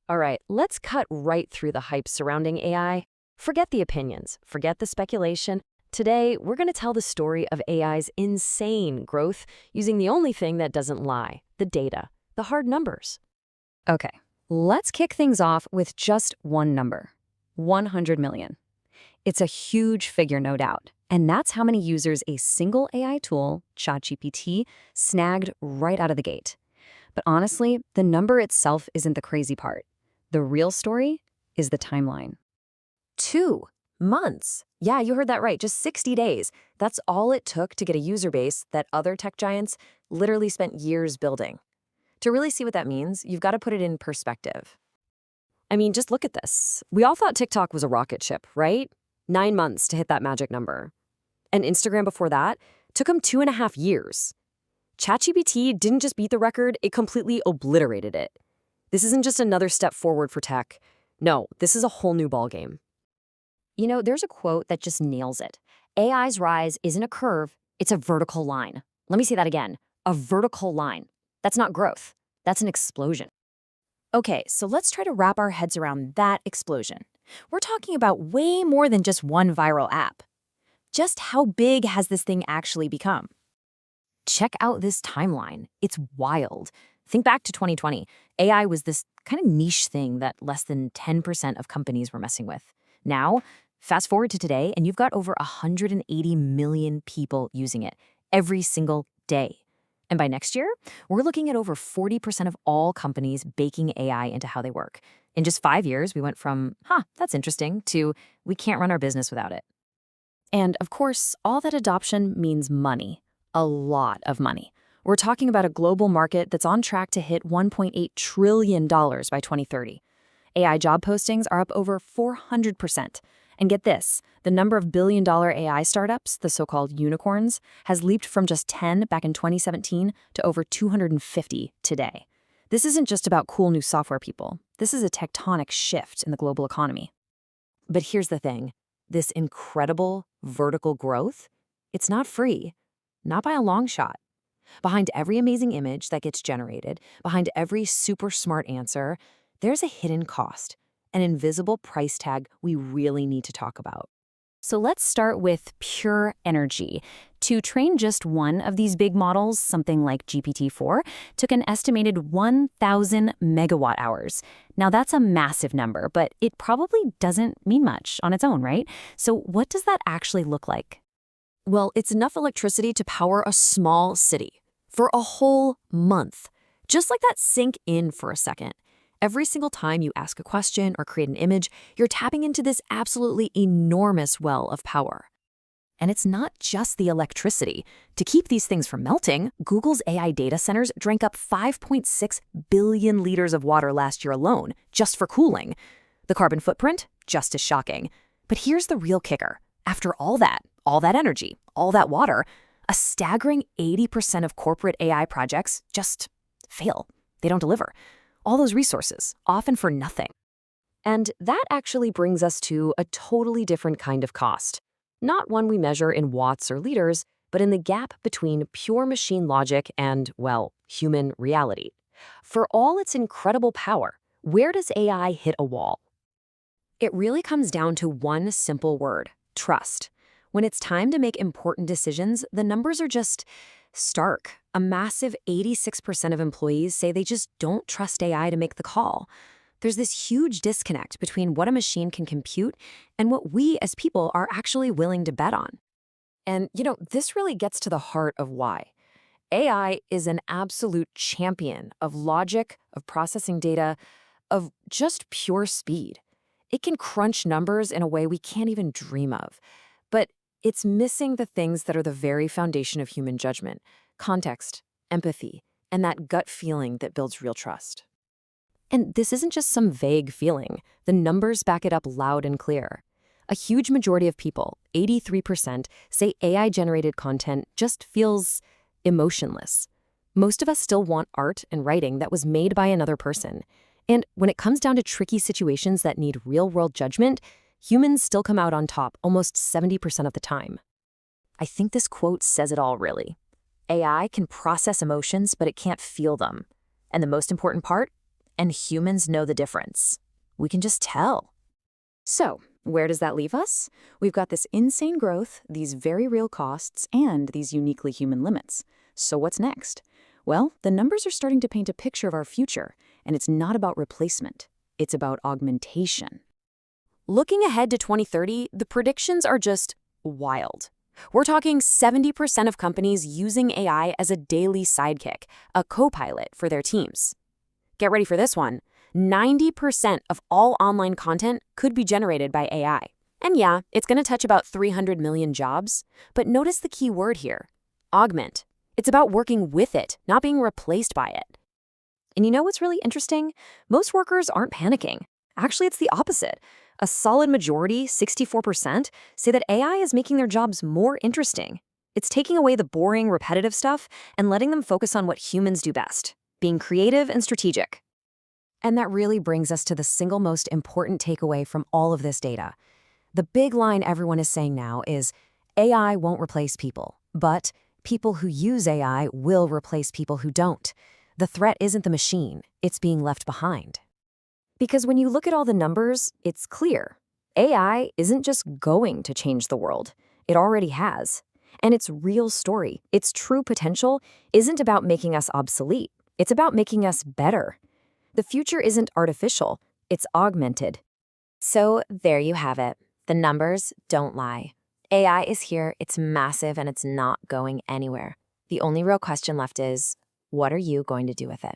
All right, let's cut right through the hype surrounding AI. Forget the opinions, forget the speculation. Today, we're going to tell the story of AI's insane growth using the only thing that doesn't lie, the data, the hard numbers. Okay, let's kick things off with just one number, 100 million. It's a huge figure, no doubt, and that's how many users a single AI tool, ChatGPT, snagged right out of the gate. But honestly, the number itself isn't the crazy part. The real story is the timeline. 2 months. Yeah, you heard that right, just 60 days. That's all it took to get a user base that other tech giants literally spent years building. To really see what that means, you've got to put it in perspective. I mean, just look at this. We all thought TikTok was a rocket ship, right? 9 months to hit that magic number. And Instagram before that took them 2.5 years. ChatGPT didn't just beat the record, it completely obliterated it. This isn't just another step forward for tech. No, this is a whole new ballgame. You know, there's a quote that just nails it. AI's rise isn't a curve, it's a vertical line. Let me say that again. A vertical line. That's not growth. That's an explosion. Okay, so let's try to wrap our heads around that explosion. We're talking about way more than just one viral app. Just how big has this thing actually become? Check out this timeline. It's wild. Think back to 2020. AI was this kind of niche thing that less than 10% of companies were messing with. Now, fast forward to today, and you've got over 180 million people using it every single day. And by next year, we're looking at over 40% of all companies baking AI into how they work. In just 5 years, we went from, that's interesting, to we can't run our business without it. And of course, all that adoption means money. A lot of money. We're talking about a global market that's on track to hit $1.8 trillion by 2030. AI job postings are up over 400%. And get this, the number of billion-dollar AI startups, the so-called unicorns, has leaped from just 10 back in 2017 to over 250 today. This isn't just about cool new software people. This is a tectonic shift in the global economy. But here's the thing. This incredible vertical growth, it's not free. Not by a long shot. Behind every amazing image that gets generated, behind every super smart answer, there's a hidden cost, an invisible price tag we really need to talk about. So let's start with pure energy. To train just one of these big models, something like GPT-4, took an estimated 1,000 megawatt hours. Now that's a massive number, but it probably doesn't mean much on its own, right? So what does that actually look like? Well, it's enough electricity to power a small city for a whole month. Just let that sink in for a second. Every single time you ask a question or create an image, you're tapping into this absolutely enormous well of power. And it's not just the electricity. To keep these things from melting, Google's AI data centers drank up 5.6 billion liters of water last year alone, just for cooling. The carbon footprint? Just as shocking. But here's the real kicker. After all that energy, all that water, a staggering 80% of corporate AI projects just fail. They don't deliver. All those resources, often for nothing. And that actually brings us to a totally different kind of cost. Not one we measure in watts or liters, but in the gap between pure machine logic and, well, human reality. For all its incredible power, where does AI hit a wall? It really comes down to one simple word: trust. When it's time to make important decisions, the numbers are just stark. A massive 86% of employees say they just don't trust AI to make the call. There's this huge disconnect between what a machine can compute and what we as people are actually willing to bet on. And, this really gets to the heart of why. AI is an absolute champion of logic, of processing data, of just pure speed. It can crunch numbers in a way we can't even dream of. But it's missing the things that are the very foundation of human judgment: context, empathy, and that gut feeling that builds real trust. And this isn't just some vague feeling. The numbers back it up loud and clear. A huge majority of people, 83%, say AI-generated content just feels emotionless. Most of us still want art and writing that was made by another person. And when it comes down to tricky situations that need real-world judgment, humans still come out on top almost 70% of the time. I think this quote says it all, really. AI can process emotions, but it can't feel them. And the most important part? and humans know the difference. We can just tell. So, where does that leave us? We've got this insane growth, these very real costs, and these uniquely human limits. So what's next? Well, the numbers are starting to paint a picture of our future, and it's not about replacement. It's about augmentation. Looking ahead to 2030, the predictions are just wild. We're talking 70% of companies using AI as a daily sidekick, a co-pilot for their teams. Get ready for this one. 90% of all online content could be generated by AI. And yeah, it's going to touch about 300 million jobs. But notice the key word here, augment. It's about working with it, not being replaced by it. And you know what's really interesting? Most workers aren't panicking. Actually, it's the opposite. A solid majority, 64%, say that AI is making their jobs more interesting. It's taking away the boring, repetitive stuff and letting them focus on what humans do best, being creative and strategic. And that really brings us to the single most important takeaway from all of this data. The big line everyone is saying now is AI won't replace people, but people who use AI will replace people who don't. The threat isn't the machine, it's being left behind. Because when you look at all the numbers, it's clear. AI isn't just going to change the world. It already has. And its real story, its true potential, isn't about making us obsolete. It's about making us better. The future isn't artificial, it's augmented. So there you have it. The numbers don't lie. AI is here, it's massive, and it's not going anywhere. The only real question left is, what are you going to do with it?